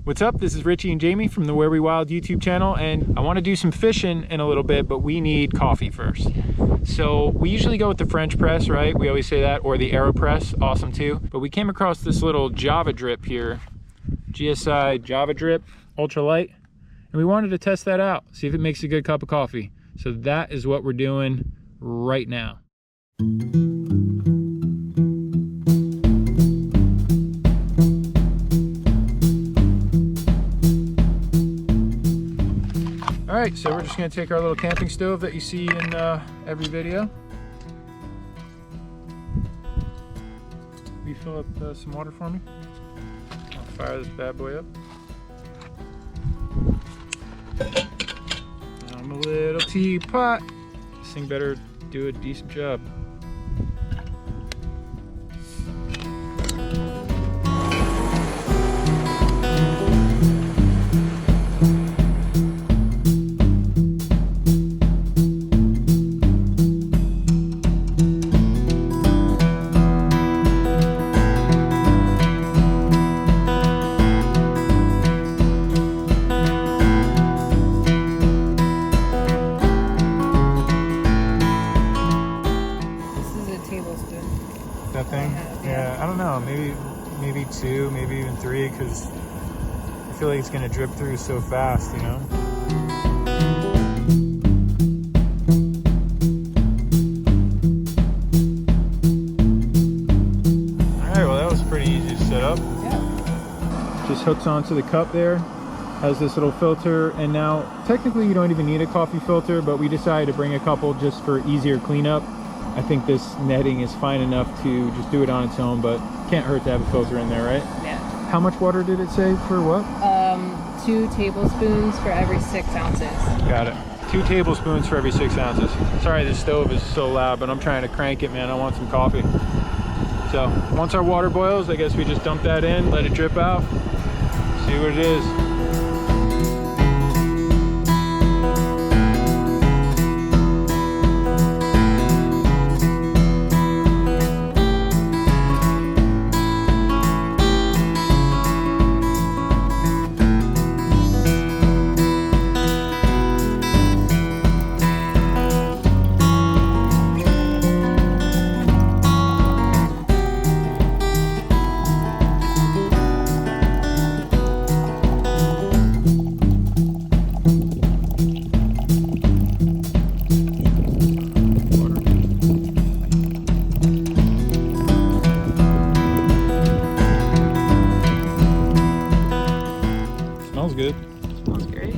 What's up? This is Richie and Jamie from the Where We Wild YouTube channel, and I want to do some fishing in a little bit, but we need coffee first. So we usually go with the French press, right? We always say that, or the AeroPress, awesome too. But we came across this little Java drip here, GSI Java drip, ultralight, and we wanted to test that out, see if it makes a good cup of coffee. So that is what we're doing right now. Alright, so we're just going to take our little camping stove that you see in every video. Will you fill up some water for me? I'll fire this bad boy up. I'm a little teapot. This thing better do a decent job. That thing? Yeah, I don't know, maybe two, maybe even three, because I feel like it's gonna drip through so fast, you know? Alright, well that was pretty easy to set up. Yeah. Just hooks onto the cup there, has this little filter, and now technically you don't even need a coffee filter, but we decided to bring a couple just for easier cleanup. I think this netting is fine enough to just do it on its own, but can't hurt to have a filter in there, right? Yeah. How much water did it say for what? 2 tablespoons for every 6 ounces. Got it. 2 tablespoons for every 6 ounces. Sorry the stove is so loud, but I'm trying to crank it, man. I want some coffee. So once our water boils, I guess we just dump that in, let it drip out, see what it is. Smells good. Smells great.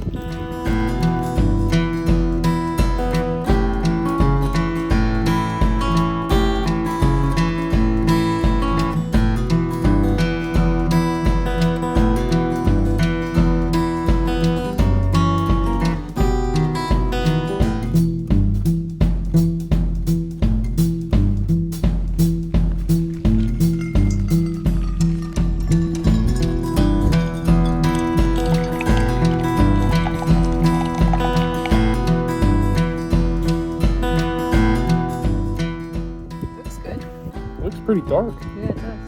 Looks pretty dark. Yeah, it does.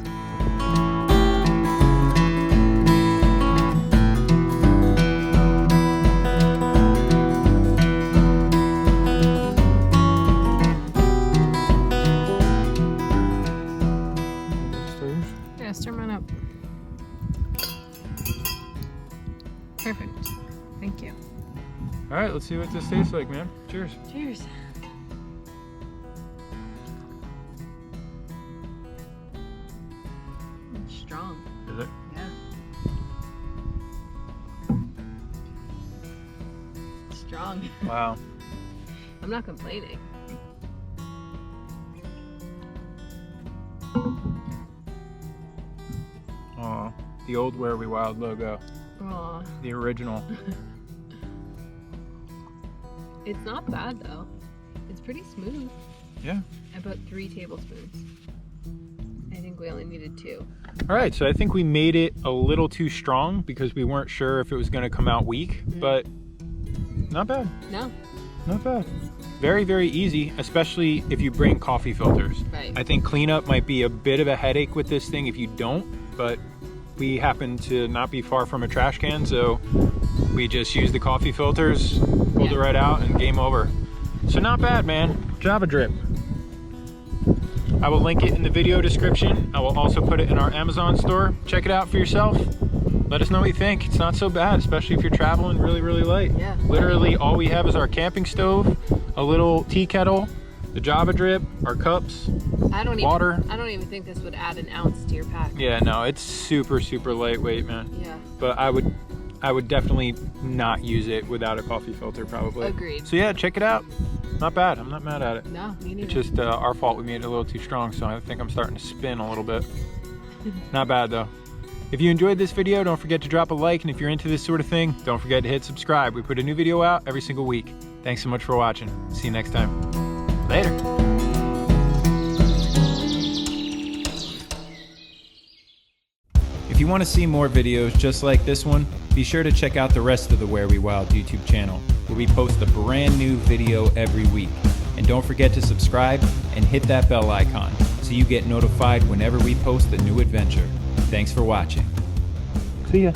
Yeah, stir mine up. Perfect. Thank you. All right, let's see what this tastes like, man. Cheers. Cheers. It's strong. Is it? Yeah. Strong. Wow. I'm not complaining. Oh, the old Where We Wild logo. Aw. The original. It's not bad though. It's pretty smooth. Yeah. About 3 tablespoons. I think we only needed 2. All right, so I think we made it a little too strong because we weren't sure if it was going to come out weak, but not bad. No. Not bad. Very, very easy, especially if you bring coffee filters. Right. I think cleanup might be a bit of a headache with this thing if you don't, but we happen to not be far from a trash can, so we just used the coffee filters, pulled it right out, and game over. So not bad, man. Java Drip. I will link it in the video description. I will also put it in our Amazon store. Check it out for yourself. Let us know what you think. It's not so bad, especially if you're traveling really, really light. Yeah. Literally all we have is our camping stove, a little tea kettle, the Java Drip, our cups, water. I don't even think this would add an ounce to your pack. Yeah, no, it's super, super lightweight, man. Yeah. But I would definitely not use it without a coffee filter, probably. Agreed. So yeah, check it out. Not bad. I'm not mad at it. No, me neither. It's just our fault. We made it a little too strong, so I think I'm starting to spin a little bit. Not bad though. If you enjoyed this video, don't forget to drop a like, and if you're into this sort of thing, don't forget to hit subscribe. We put a new video out every single week. Thanks so much for watching. See you next time. Later. If you want to see more videos just like this one, be sure to check out the rest of the Where We Wild YouTube channel, where we post a brand new video every week. And don't forget to subscribe and hit that bell icon so you get notified whenever we post a new adventure. Thanks for watching. See ya.